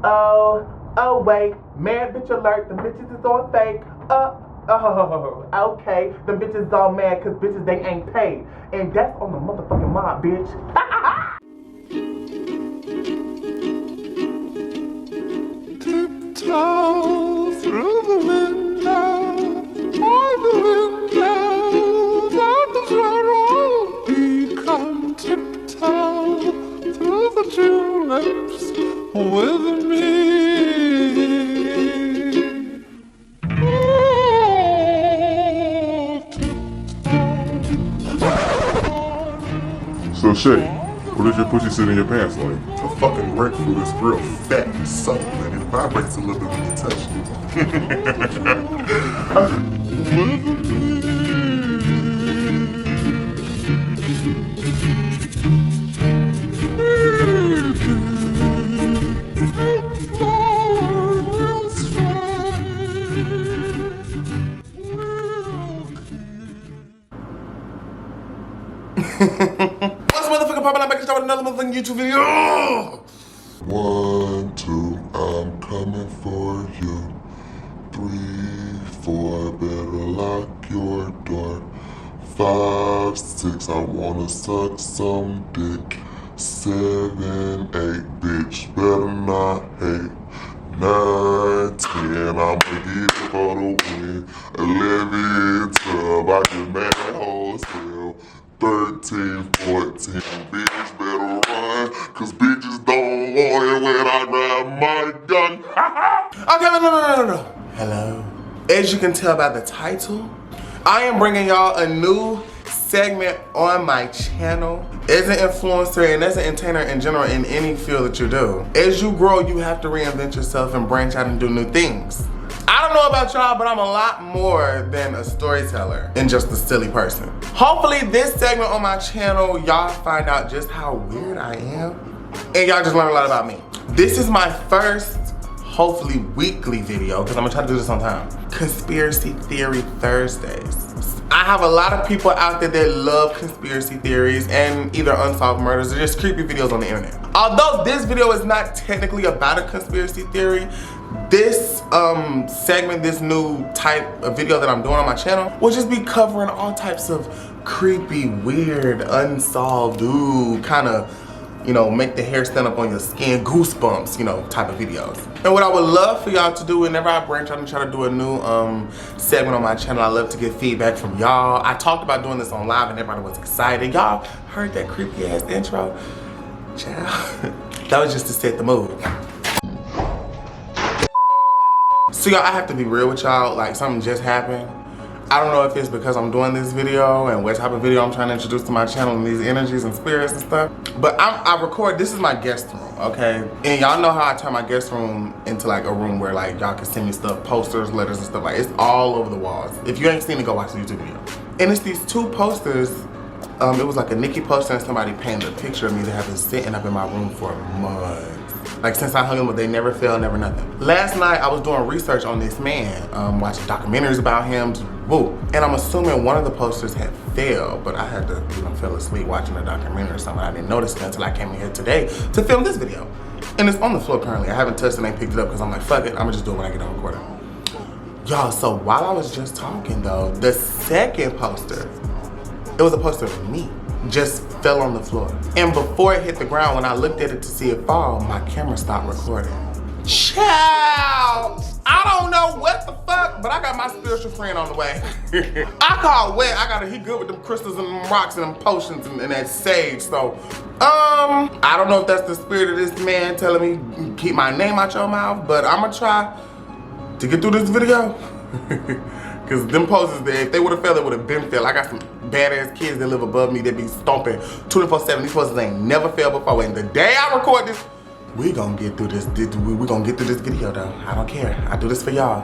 Oh wait, mad bitch alert, the bitches is on fake. Oh, okay, the bitches all mad cause bitches they ain't paid. And that's on the motherfucking mob, bitch. Tiptoe through the window, all the windows of the world become tiptoe through the tulips with me. So Shay, what does your pussy sit in your pants like? A fucking grapefruit is real fat and supple, and it vibrates a little bit when you touch What's motherfucking poppin'? I'm back to start with another motherfucking YouTube video. 1, 2, I'm coming for you. 3, 4, better lock your door. 5, 6, I wanna suck some dick. 7, 8, bitch, better not hate. 9, 10, I'ma get it for the win. 11, 12, I get mad hoes still. 13, 14, bitch better run, cause bitches don't want it when I grab my gun. Okay, no. Hello. As you can tell by the title, I am bringing y'all a new segment on my channel. As an influencer and as an entertainer in general in any field that you do, as you grow, you have to reinvent yourself and branch out and do new things. I don't know about y'all, but I'm a lot more than a storyteller and just a silly person. Hopefully this segment on my channel, y'all find out just how weird I am and y'all just learn a lot about me. This is my first, hopefully weekly video, because I'm gonna try to do this on time. Conspiracy Theory Thursdays. I have a lot of people out there that love conspiracy theories and either unsolved murders or just creepy videos on the internet. Although this video is not technically about a conspiracy theory, this segment, this new type of video that I'm doing on my channel will just be covering all types of creepy, weird, unsolved, kind of, you know, make the hair stand up on your skin, goosebumps, you know, type of videos. And what I would love for y'all to do whenever I branch out and try to do a new segment on my channel, I love to get feedback from y'all. I talked about doing this on live and everybody was excited. Y'all heard that creepy ass intro? Child, that was just to set the mood. So y'all, I have to be real with y'all, like something just happened. I don't know if it's because I'm doing this video and what type of video I'm trying to introduce to my channel and these energies and spirits and stuff. But I record, this is my guest room, okay? And y'all know how I turn my guest room into like a room where like y'all can send me stuff, posters, letters and stuff. Like it's all over the walls. If you ain't seen it, go watch the YouTube video. And it's these two posters. It was like a Nicki poster and somebody painted a picture of me that have been sitting up in my room for months. Like since I hung him, but they never fail, never nothing. Last night I was doing research on this man, watching documentaries about him, woo. And I'm assuming one of the posters had failed, but I had to, you know, fell asleep watching a documentary or something. I didn't notice it until I came in here today to film this video. And it's on the floor currently. I haven't touched it, ain't picked it up because I'm like, fuck it, I'ma just do it when I get done recording. Y'all, so while I was just talking though, the second poster, it was a poster of me, just fell on the floor. And before it hit the ground, when I looked at it to see it fall, my camera stopped recording. Child! I don't know what the fuck, but I got my spiritual friend on the way. I call Wet, he good with them crystals and them rocks and them potions and that sage, so. I don't know if that's the spirit of this man telling me keep my name out your mouth, but I'ma try to get through this video. Cause them poses, if they would've failed, it would've been failed. I got some badass kids that live above me that be stomping 24/7. These poses ain't never failed before. And the day I record this, we gonna get through this. We gonna get through this video though. I don't care. I do this for y'all.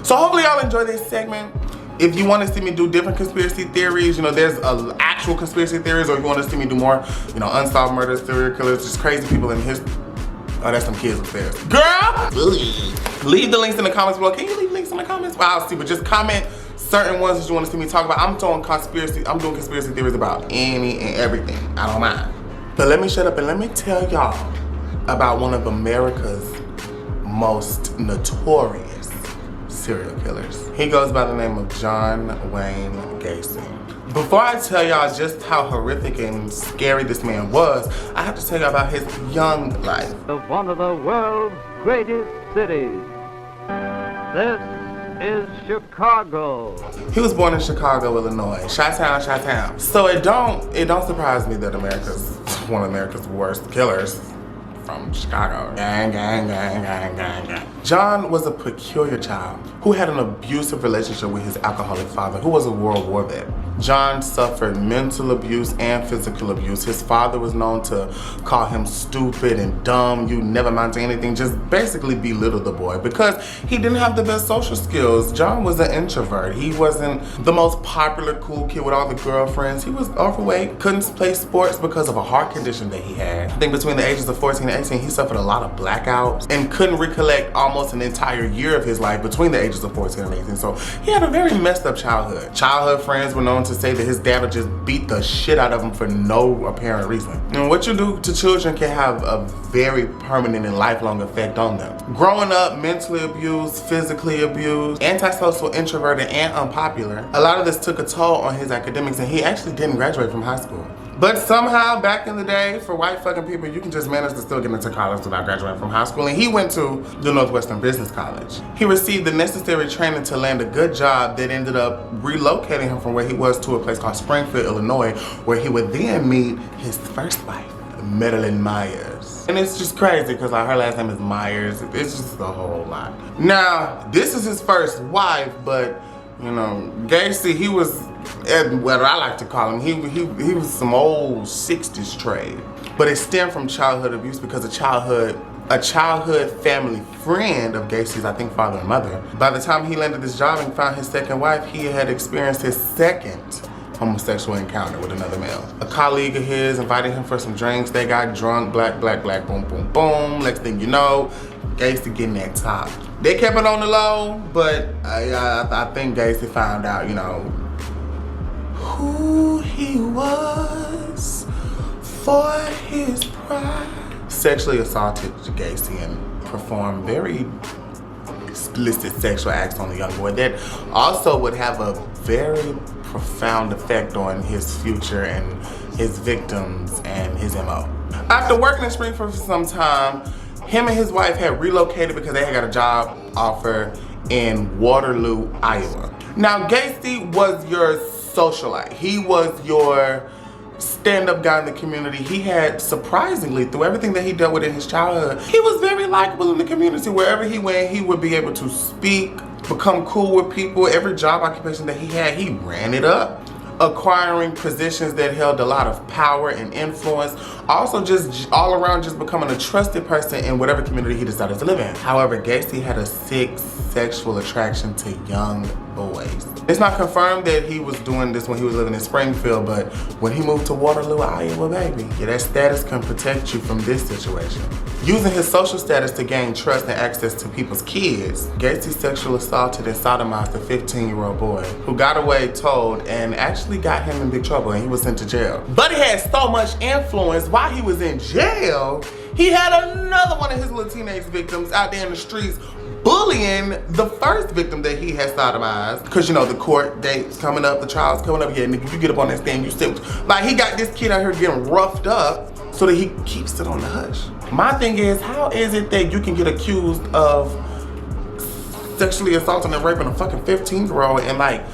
So hopefully y'all enjoy this segment. If you want to see me do different conspiracy theories, you know, there's actual conspiracy theories, or if you want to see me do more, you know, unsolved murders, serial killers, just crazy people in history. Oh, that's some kids upstairs. Girl! Leave the links in the comments below. Can you leave links in the comments? Well, I'll see, but just comment certain ones that you want to see me talk about. I'm doing conspiracy theories about any and everything. I don't mind. But let me shut up and let me tell y'all about one of America's most notorious serial killers. He goes by the name of John Wayne Gacy. Before I tell y'all just how horrific and scary this man was, I have to tell y'all about his young life. Of one of the world's greatest cities. This is Chicago. He was born in Chicago, Illinois. Chi-town, Chi-town. So it don't surprise me that America's one of America's worst killers from Chicago. Gang, gang, gang, gang, gang, gang. John was a peculiar child who had an abusive relationship with his alcoholic father, who was a World War vet. John suffered mental abuse and physical abuse. His father was known to call him stupid and dumb, you never amount to anything, just basically belittle the boy because he didn't have the best social skills. John was an introvert. He wasn't the most popular cool kid with all the girlfriends. He was overweight, couldn't play sports because of a heart condition that he had. I think between the ages of 14 and 18, he suffered a lot of blackouts and couldn't recollect almost an entire year of his life between the ages of 14 and 18. So he had a very messed up childhood. Childhood friends were known to say that his dad would just beat the shit out of him for no apparent reason. And what you do to children can have a very permanent and lifelong effect on them. Growing up mentally abused, physically abused, antisocial, introverted, and unpopular, a lot of this took a toll on his academics and he actually didn't graduate from high school. But somehow, back in the day, for white fucking people, you can just manage to still get into college without graduating from high school. And he went to the Northwestern Business College. He received the necessary training to land a good job that ended up relocating him from where he was to a place called Springfield, Illinois, where he would then meet his first wife, Madeline Myers. And it's just crazy because like her last name is Myers. It's just a whole lot. Now, this is his first wife, but you know, Gacy, he was, what I like to call him, he was some old 60s trade. But it stemmed from childhood abuse because a childhood family friend of Gacy's, I think father and mother, by the time he landed this job and found his second wife, he had experienced his second homosexual encounter with another male. A colleague of his invited him for some drinks. They got drunk, black, black, black, boom, boom, boom. Next thing you know, Gacy getting that top. They kept it on the low, but I think Gacy found out, you know, who he was for his pride. Sexually assaulted Gacy and performed very explicit sexual acts on the young boy that also would have a very profound effect on his future and his victims and his MO. After working in Springfield for some time, him and his wife had relocated because they had got a job offer in Waterloo, Iowa. Now, Gacy was your socialite. He was your stand-up guy in the community. He had, surprisingly, through everything that he dealt with in his childhood, he was very likable in the community. Wherever he went, he would be able to speak, become cool with people. Every job occupation that he had, he ran it up, acquiring positions that held a lot of power and influence. Also just all around just becoming a trusted person in whatever community he decided to live in. However, Gacy had a sick sexual attraction to young boys. It's not confirmed that he was doing this when he was living in Springfield, but when he moved to Waterloo, Iowa, baby, yeah, that status can protect you from this situation. Using his social status to gain trust and access to people's kids, Gacy sexually assaulted and sodomized a 15-year-old boy who got away told and actually got him in big trouble and he was sent to jail. But he had so much influence while he was in jail, he had another one of his little teenage victims out there in the streets bullying the first victim that he had sodomized. Cause you know, the court date's coming up, the trial's coming up, yeah, nigga, you get up on that stand, you sit. Like, he got this kid out here getting roughed up so that he keeps it on the hush. My thing is, how is it that you can get accused of sexually assaulting and raping a fucking 15-year-old and like,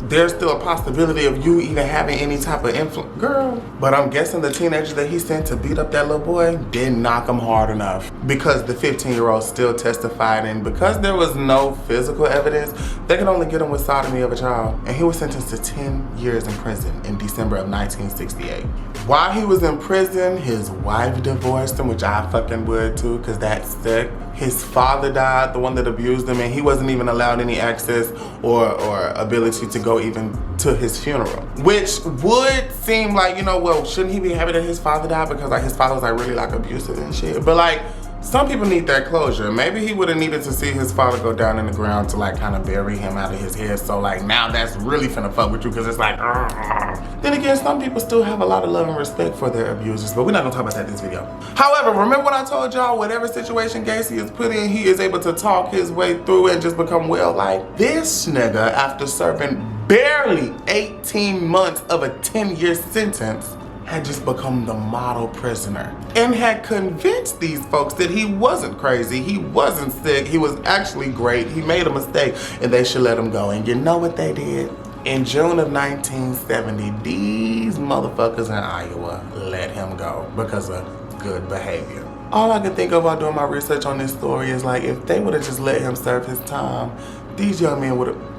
there's still a possibility of you even having any type of influence, girl. But I'm guessing the teenager that he sent to beat up that little boy didn't knock him hard enough because the 15-year-old still testified, and because there was no physical evidence, they could only get him with sodomy of a child. And he was sentenced to 10 years in prison in December of 1968. While he was in prison, his wife divorced him, which I fucking would too, cause that's sick. His father died, the one that abused him, and he wasn't even allowed any access or ability to go even to his funeral. Which would seem like, you know, well, shouldn't he be happy that his father died because like his father was like really like abusive and shit? But like, some people need that closure. Maybe he would have needed to see his father go down in the ground to like kind of bury him out of his head. So like now that's really finna fuck with you because it's like, Argh. Then again, some people still have a lot of love and respect for their abusers, but we're not gonna talk about that in this video. However, remember what I told y'all, whatever situation Gacy is put in, he is able to talk his way through it and just become well like this nigga after serving barely 18 months of a 10-year sentence had just become the model prisoner and had convinced these folks that he wasn't crazy, he wasn't sick, he was actually great, he made a mistake and they should let him go. And you know what they did? In June of 1970, these motherfuckers in Iowa let him go because of good behavior. All I can think of while doing my research on this story is like, if they would have just let him serve his time, these young men would have...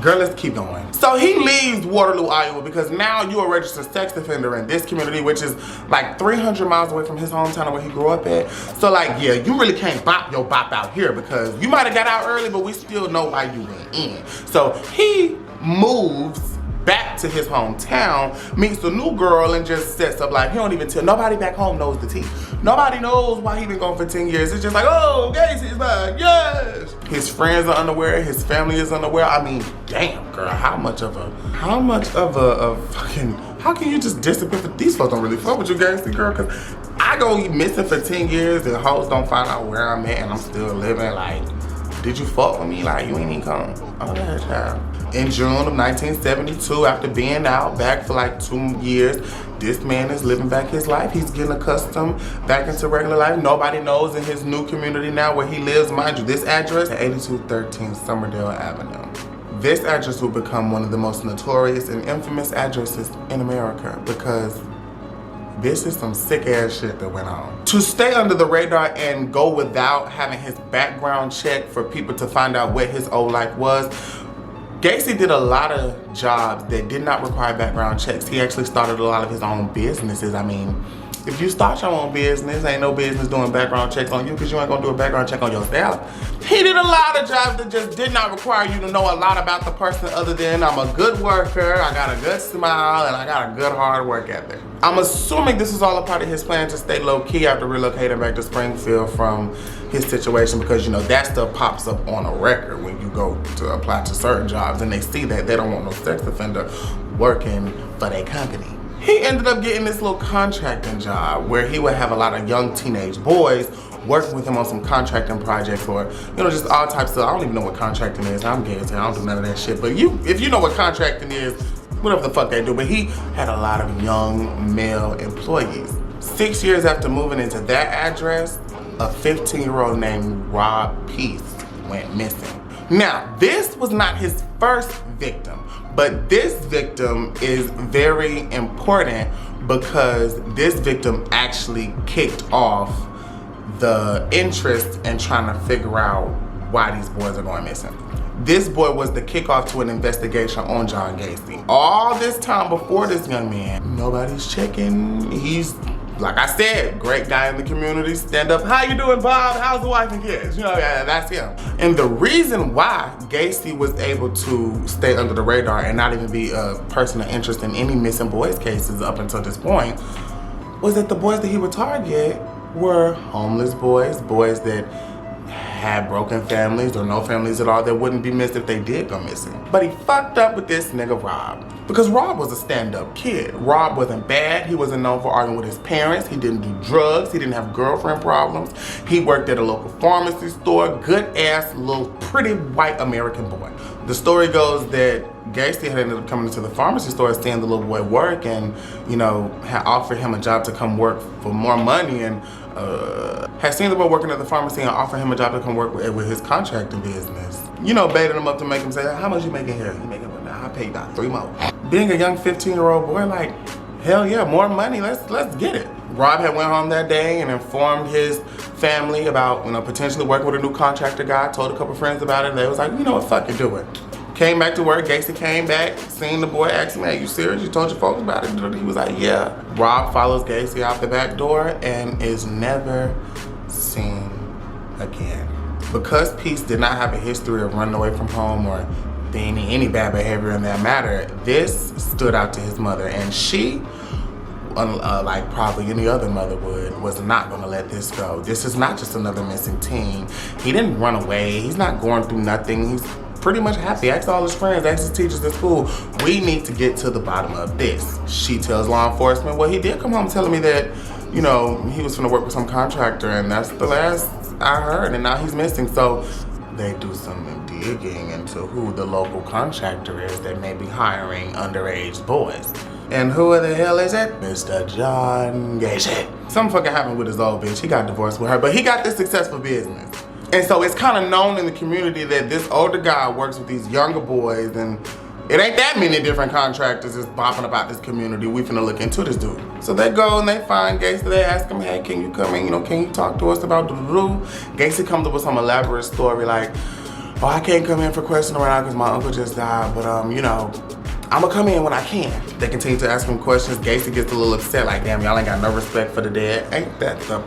Girl, let's keep going. So he leaves Waterloo, Iowa because now you're a registered sex offender in this community, which is like 300 miles away from his hometown where he grew up at. So like, yeah, you really can't bop your bop out here because you might have got out early, but we still know why you went in. So he moves back to his hometown, meets a new girl and just sets up like, he don't even tell, nobody back home knows the tea. Nobody knows why he been gone for 10 years. It's just like, oh, Gacy's back, yes. His friends are unaware, his family is unaware. I mean, damn girl, how much of a fucking, how can you just disappear? These folks don't really fuck with you, Gacy girl, cause I go missing for 10 years and hoes don't find out where I'm at and I'm still living. Like, did you fuck with me? Like, you ain't even come. Oh, yeah, child. In June of 1972, after being out back for like 2 years, this man is living back his life. He's getting accustomed back into regular life. Nobody knows in his new community now where he lives. Mind you, this address, 8213 Somerdale Avenue. This address will become one of the most notorious and infamous addresses in America because this is some sick ass shit that went on. To stay under the radar and go without having his background checked for people to find out what his old life was, Gacy did a lot of jobs that did not require background checks. He actually started a lot of his own businesses. I mean, if you start your own business, ain't no business doing background checks on you because you ain't gonna do a background check on yourself. He did a lot of jobs that just did not require you to know a lot about the person other than I'm a good worker, I got a good smile, and I got a good hard work ethic. I'm assuming this is all a part of his plan to stay low key after relocating back to Springfield from his situation because, you know, that stuff pops up on a record when you go to apply to certain jobs and they see that they don't want no sex offender working for their company. He ended up getting this little contracting job where he would have a lot of young teenage boys working with him on some contracting projects or, you know, just all types of, I don't even know what contracting is. I'm Gacy, I don't do none of that shit. But if you know what contracting is, whatever the fuck they do, but he had a lot of young male employees. 6 years after moving into that address, a 15-year-old named Rob Peace went missing. Now, this was not his first victim, but this victim is very important because this victim actually kicked off the interest in trying to figure out why these boys are going missing. This boy was the kickoff to an investigation on John Gacy. All this time before this young man, nobody's checking. He's, like I said, great guy in the community, stand up, how you doing, Bob? How's the wife and kids? You know, yeah, that's him. And the reason why Gacy was able to stay under the radar and not even be a person of interest in any missing boys cases up until this point was that the boys that he would target were homeless boys, boys that had broken families or no families at all that wouldn't be missed if they did go missing. But he fucked up with this nigga Rob. Because Rob was a stand-up kid. Rob wasn't bad. He wasn't known for arguing with his parents. He didn't do drugs. He didn't have girlfriend problems. He worked at a local pharmacy store. Good ass little pretty white American boy. The story goes that Gacy had ended up coming into the pharmacy store and seeing the little boy work and, you know, had offered him a job to come work for more money and had seen the boy working at the pharmacy and offered him a job to come work with his contracting business. You know, baited him up to make him say, how much you making here? You making, nah, I pay you about 3 more. Being a young 15-year-old boy, like, hell yeah, more money, let's get it. Rob had went home that day and informed his family about, you know, potentially working with a new contractor guy, told a couple friends about it, and they was like, you know what, fuck it, do it. Came back to work, Gacy came back, seen the boy, asked him, hey, you serious? You told your folks about it? He was like, yeah. Rob follows Gacy out the back door and is never seen again. Because Peace did not have a history of running away from home or any bad behavior in that matter, this stood out to his mother, and she like probably any other mother would, was not gonna let this go. This is not just another missing teen. He didn't run away. He's not going through nothing. He's pretty much happy. Ask all his friends, ask his teachers at school. We need to get to the bottom of this. She tells law enforcement, well, he did come home telling me that, you know, he was gonna work with some contractor, and that's the last I heard, and now he's missing. So they do some digging into who the local contractor is that may be hiring underage boys. And who the hell is it? Mr. John Gacy. Something fucking happened with his old bitch. He got divorced with her, but he got this successful business. And so it's kind of known in the community that this older guy works with these younger boys, and it ain't that many different contractors that's bopping about this community. We finna look into this dude. So they go and they find Gacy. They ask him, hey, can you come in? You know, can you talk to us about doo-doo-doo? Gacy comes up with some elaborate story like, oh, I can't come in for questioning right now because my uncle just died, but you know, I'm gonna come in when I can. They continue to ask him questions. Gacy gets a little upset, like, damn, y'all ain't got no respect for the dead. Ain't that the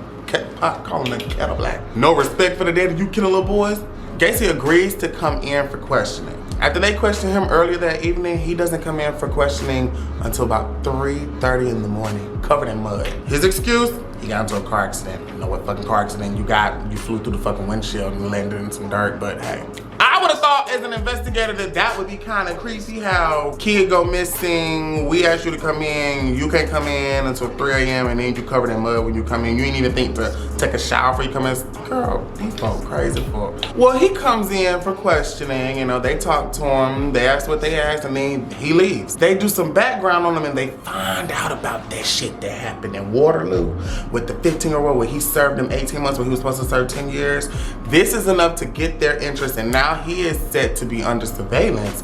pot calling the kettle black? No respect for the dead, you killing little boys? Gacy agrees to come in for questioning. After they questioned him earlier that evening, he doesn't come in for questioning until about 3:30 in the morning, covered in mud. His excuse? He got into a car accident. You know what fucking car accident you got? You flew through the fucking windshield and landed in some dirt, but hey. I would have thought as an investigator that that would be kind of creepy, how kid go missing, we ask you to come in, you can't come in until 3 a.m. and then you covered in mud when you come in. You ain't even think to take a shower before you come in. Girl, these folk crazy for. Well, he comes in for questioning, you know, they talk to him, they ask what they ask, and then he leaves. They do some background on him and they find out about that shit that happened in Waterloo with the 15-year-old where he served him 18 months when he was supposed to serve 10 years. This is enough to get their interest, and now he is set to be under surveillance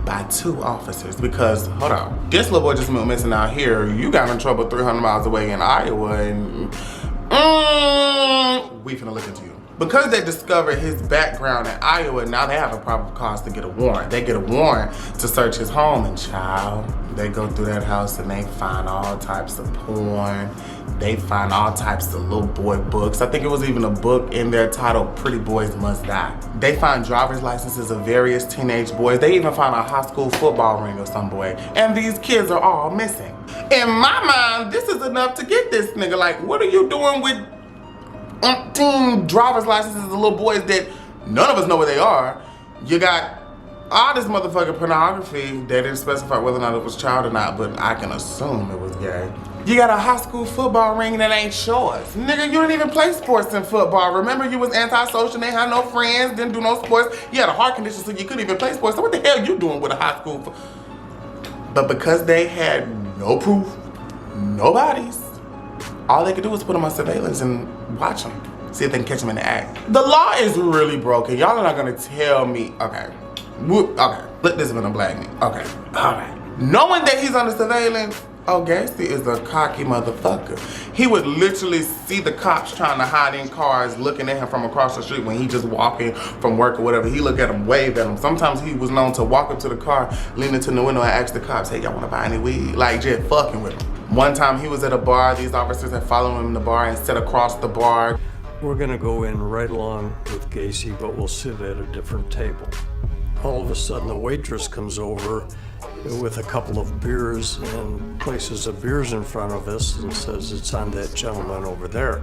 by 2 officers because, hold on, this little boy just went missing out here. You got in trouble 300 miles away in Iowa, and we finna look into you. Because they discovered his background in Iowa, now they have a probable cause to get a warrant. They get a warrant to search his home, and child, they go through that house and they find all types of porn. They find all types of little boy books. I think it was even a book in there titled Pretty Boys Must Die. They find driver's licenses of various teenage boys. They even find a high school football ring of some boy. And these kids are all missing. In my mind, this is enough to get this nigga. Like, what are you doing with umpteen driver's licenses of little boys that none of us know where they are? You got all this motherfucking pornography. They didn't specify whether or not it was child or not, but I can assume it was gay. You got a high school football ring that ain't yours. Nigga, you didn't even play sports in football. Remember, you was antisocial, didn't have no friends, didn't do no sports. You had a heart condition, so you couldn't even play sports. So what the hell you doing with a high school? But because they had no proof, no bodies, all they could do was put them on surveillance and watch them. See if they can catch them in the act. The law is really broken. Y'all are not gonna tell me, okay, let this been a black man. Okay, all right. Knowing that he's under surveillance, oh, Gacy is a cocky motherfucker. He would literally see the cops trying to hide in cars, looking at him from across the street when he just walking from work or whatever. He look at him, wave at him. Sometimes he was known to walk up to the car, lean into the window and ask the cops, hey, y'all wanna buy any weed? Like, just fucking with him. One time he was at a bar, these officers had followed him in the bar and sat across the bar. We're gonna go in right along with Gacy, but we'll sit at a different table. All of a sudden, the waitress comes over with a couple of beers and places the beers in front of us and says it's on that gentleman over there.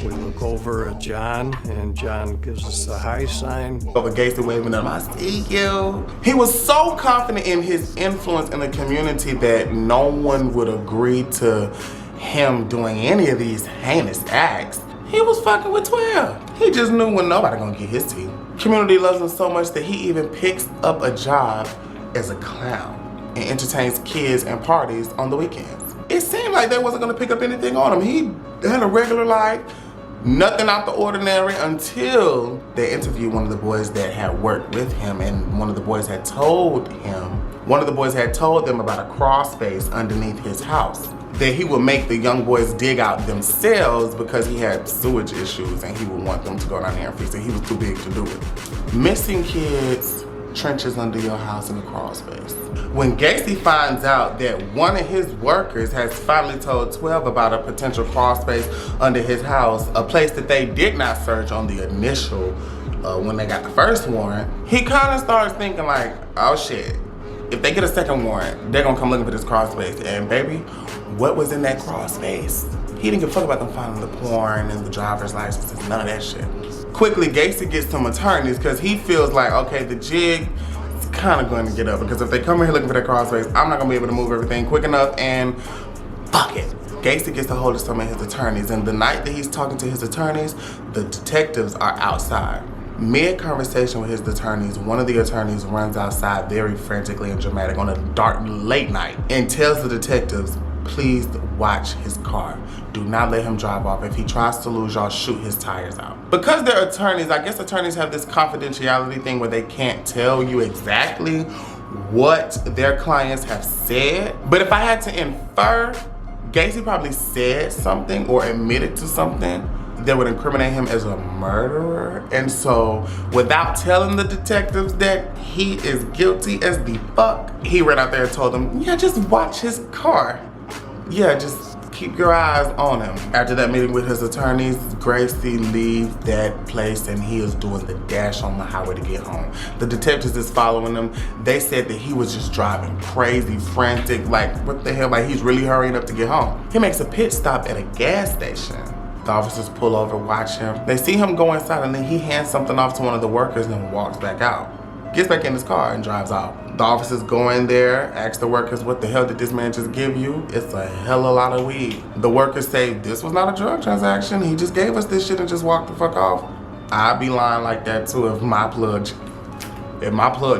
We look over at John, and John gives us the high sign. Over Gacy waving at him, I see you. He was so confident in his influence in the community that no one would agree to him doing any of these heinous acts. He was fucking with 12. He just knew when nobody gonna get his tea. Community loves him so much that he even picks up a job as a clown and entertains kids and parties on the weekends. It seemed like they wasn't gonna pick up anything on him. He had a regular life, nothing out the ordinary, until they interviewed one of the boys that had worked with him, and one of the boys had told them about a crawl space underneath his house that he would make the young boys dig out themselves because he had sewage issues and he would want them to go down there and fix it. He was too big to do it. Missing kids, trenches under your house, in a crawl space. When Gacy finds out that one of his workers has finally told 12 about a potential crawl space under his house, a place that they did not search on the initial, when they got the first warrant, he kind of starts thinking like, oh shit, if they get a second warrant, they're gonna come looking for this crawl space. And baby, what was in that crawl space? He didn't give a fuck about them finding the porn and the driver's licenses, none of that shit. Quickly, Gacy gets some attorneys because he feels like, okay, the jig is kind of going to get up, because if they come in here looking for that crawl space, I'm not gonna be able to move everything quick enough, and fuck it. Gacy gets a hold of some of his attorneys, and the night that he's talking to his attorneys, the detectives are outside. Mid-conversation with his attorneys, one of the attorneys runs outside very frantically and dramatic on a dark, late night and tells the detectives, please watch his car. Do not let him drive off. If he tries to lose y'all, shoot his tires out. Because they're attorneys, I guess attorneys have this confidentiality thing where they can't tell you exactly what their clients have said. But if I had to infer, Gacy probably said something or admitted to something that would incriminate him as a murderer. And so, without telling the detectives that he is guilty as the fuck, he ran out there and told them, yeah, just watch his car. Yeah, just keep your eyes on him. After that meeting with his attorneys, Gacy leaves that place and he is doing the dash on the highway to get home. The detectives is following him. They said that he was just driving crazy, frantic, like what the hell, like he's really hurrying up to get home. He makes a pit stop at a gas station. The officers pull over, watch him. They see him go inside and then he hands something off to one of the workers and walks back out. Gets back in his car and drives out. The officers go in there, ask the workers, what the hell did this man just give you? It's a hell of a lot of weed. The workers say, this was not a drug transaction. He just gave us this shit and just walked the fuck off. I'd be lying like that too if my plug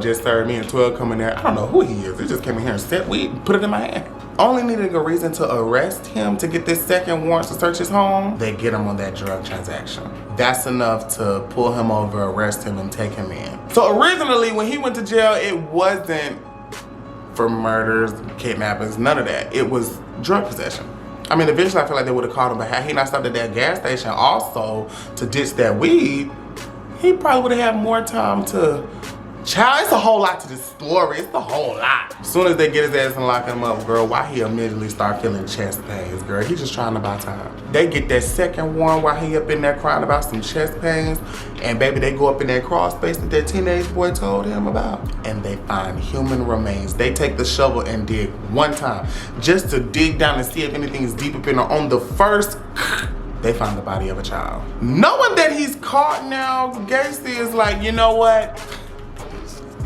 just served me and 12 come in there. I don't know who he is. He just came in here and set weed and put it in my hand. Only needing a reason to arrest him to get this second warrant to search his home, they get him on that drug transaction. That's enough to pull him over, arrest him, and take him in. So originally, when he went to jail, it wasn't for murders, kidnappings, none of that. It was drug possession. I mean, eventually I feel like they would have caught him, but had he not stopped at that gas station also to ditch that weed, he probably would have had more time to... Child, it's a whole lot to this story. It's a whole lot. As soon as they get his ass and lock him up, girl, why he immediately start feeling chest pains, girl? He just trying to buy time. They get that second warrant while he up in there crying about some chest pains. And baby, they go up in that crawl space that that teenage boy told him about. And they find human remains. They take the shovel and dig one time just to dig down and see if anything is deep up in there. On the first, they find the body of a child. Knowing that he's caught now, Gacy is like, you know what?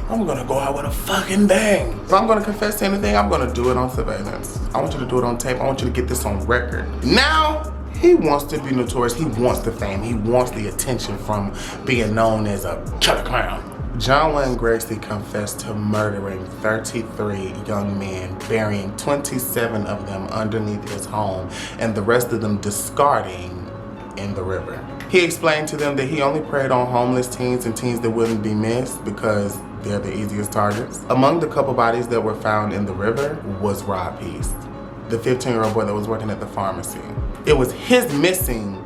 I'm gonna go out with a fucking bang. If I'm gonna confess to anything, I'm gonna do it on surveillance. I want you to do it on tape. I want you to get this on record. Now, he wants to be notorious. He wants the fame. He wants the attention from being known as a killer clown. John Wayne Gacy confessed to murdering 33 young men, burying 27 of them underneath his home, and the rest of them discarding in the river. He explained to them that he only preyed on homeless teens and teens that wouldn't be missed because they're the easiest targets. Among the couple bodies that were found in the river was Rob Peace, the 15-year-old boy that was working at the pharmacy. It was his missing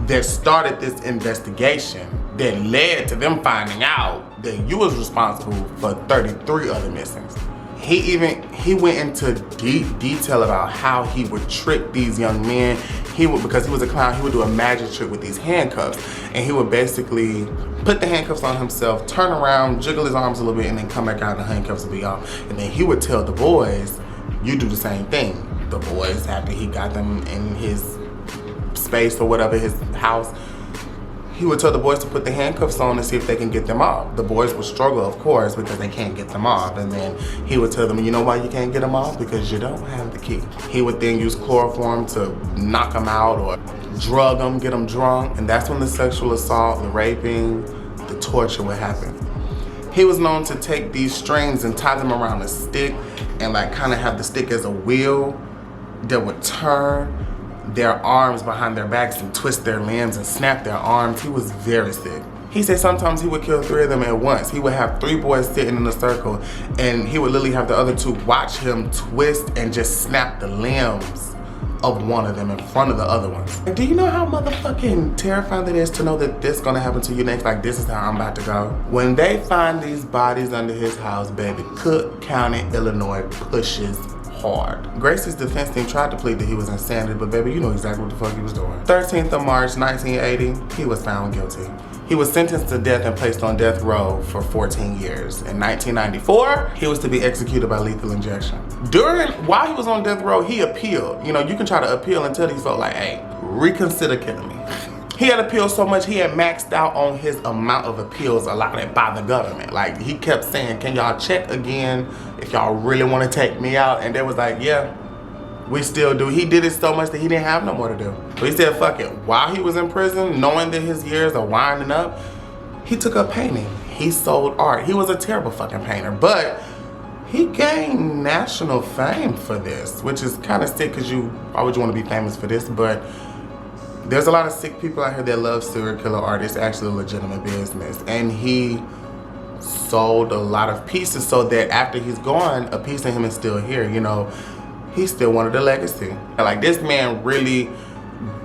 that started this investigation that led to them finding out that you was responsible for 33 other missings. He went into deep detail about how he would trick these young men. Because he was a clown, he would do a magic trick with these handcuffs. And he would basically put the handcuffs on himself, turn around, jiggle his arms a little bit, and then come back out and the handcuffs would be off. And then he would tell the boys, you do the same thing. The boys, after he got them in his space or whatever, his house, he would tell the boys to put the handcuffs on and see if they can get them off. The boys would struggle, of course, because they can't get them off. And then he would tell them, you know why you can't get them off? Because you don't have the key. He would then use chloroform to knock them out or drug them, get them drunk. And that's when the sexual assault, the raping, the torture would happen. He was known to take these strings and tie them around a stick and like kind of have the stick as a wheel that would turn their arms behind their backs and twist their limbs and snap their arms. He was very sick. He said sometimes he would kill 3 of them at once. He would have 3 boys sitting in a circle and he would literally have the other 2 watch him twist and just snap the limbs of one of them in front of the other ones. And do you know how motherfucking terrifying it is to know that this is gonna happen to you next? Like, this is how I'm about to go. When they find these bodies under his house, baby, Cook County, Illinois pushes hard. Gacy's defense team tried to plead that he was insanity, but baby, you know exactly what the fuck he was doing. 13th of March, 1980, he was found guilty. He was sentenced to death and placed on death row for 14 years. In 1994, he was to be executed by lethal injection. While he was on death row, he appealed. You know, you can try to appeal until he felt like, hey, reconsider killing me. He had appealed so much, he had maxed out on his amount of appeals allotted by the government. Like, he kept saying, can y'all check again if y'all really want to take me out? And they was like, yeah, we still do. He did it so much that he didn't have no more to do. So he said, fuck it. While he was in prison, knowing that his years are winding up, he took up painting. He sold art. He was a terrible fucking painter, but he gained national fame for this, which is kind of sick because why would you want to be famous for this? But there's a lot of sick people out here that love serial killer art. It's actually a legitimate business. And he sold a lot of pieces so that after he's gone, a piece of him is still here, you know. He still wanted a legacy. Like, this man really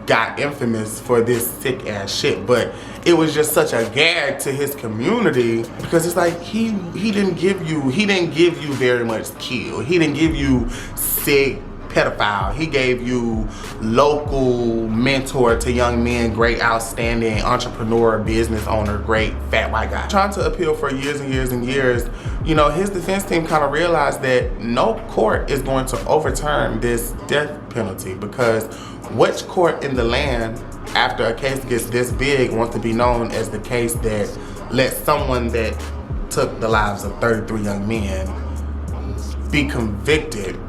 got infamous for this sick ass shit, but it was just such a gag to his community because it's like he didn't give you very much kill. He didn't give you sick pedophile. He gave you local mentor to young men, great outstanding entrepreneur, business owner, great fat white guy. Trying to appeal for years and years and years, you know, his defense team kind of realized that no court is going to overturn this death penalty because which court in the land, after a case gets this big, wants to be known as the case that let someone that took the lives of 33 young men be convicted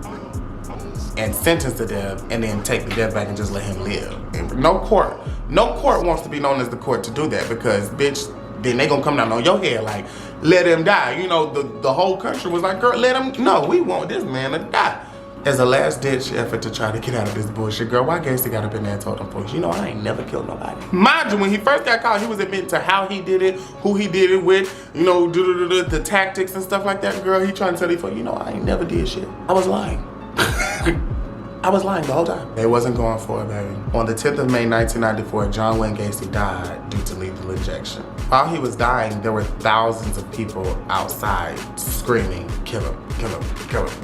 and sentenced to death and then take the death back and just let him live. And no court wants to be known as the court to do that because, bitch, then they gonna come down on your head like, let him die. You know, the whole country was like, girl, let him, no, we want this man to die. As a last ditch effort to try to get out of this bullshit, girl, why Gacy got up in there and told them folks, you know, I ain't never killed nobody. Mind you, when he first got caught, he was admitting to how he did it, who he did it with, you know, the tactics and stuff like that, girl. He trying to tell you, folks, you know, I ain't never did shit. I was lying. I was lying the whole time. They wasn't going for it, baby. On the 10th of May, 1994, John Wayne Gacy died due to lethal injection. While he was dying, there were thousands of people outside screaming, kill him, kill him, kill him.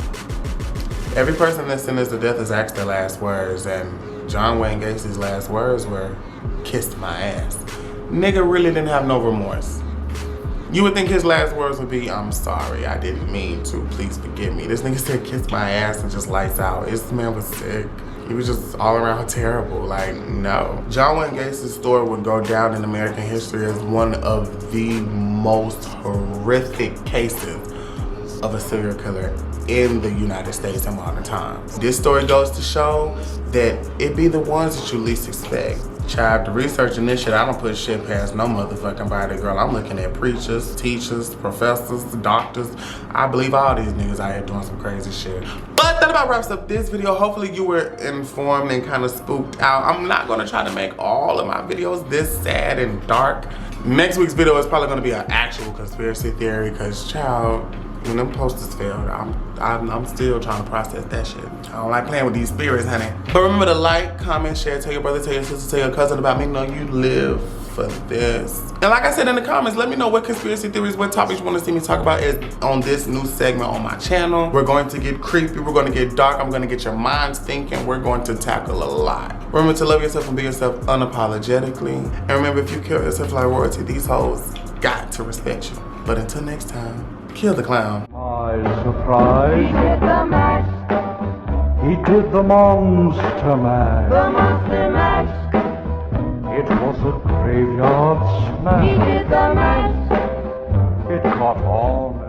Every person that's sentenced to death is asked their last words, and John Wayne Gacy's last words were, kissed my ass. Nigga really didn't have no remorse. You would think his last words would be, I'm sorry, I didn't mean to, please forgive me. This nigga said kiss my ass and just lights out. This man was sick. He was just all around terrible, like, no. John Wayne Gacy's story would go down in American history as one of the most horrific cases of a serial killer in the United States in modern times. This story goes to show that it be the ones that you least expect. Child, the researching this shit, I don't put shit past no motherfucking body, girl. I'm looking at preachers, teachers, professors, doctors. I believe all these niggas out here doing some crazy shit. But that about wraps up this video. Hopefully you were informed and kind of spooked out. I'm not gonna try to make all of my videos this sad and dark. Next week's video is probably gonna be an actual conspiracy theory, cause child, when them posters failed, I'm still trying to process that shit. I don't like playing with these spirits, honey. But remember to like, comment, share, tell your brother, tell your sister, tell your cousin about me. Know you live for this. And like I said in the comments, let me know what conspiracy theories, what topics you want to see me talk about is on this new segment on my channel. We're going to get creepy, we're going to get dark, I'm going to get your minds thinking, we're going to tackle a lot. Remember to love yourself and be yourself unapologetically. And remember, if you kill yourself like royalty, these hoes got to respect you. But until next time, kill the clown. By surprise, He did the mask, he did the monster mash. the monster mask. It was a graveyard He smash. did the mask. It caught on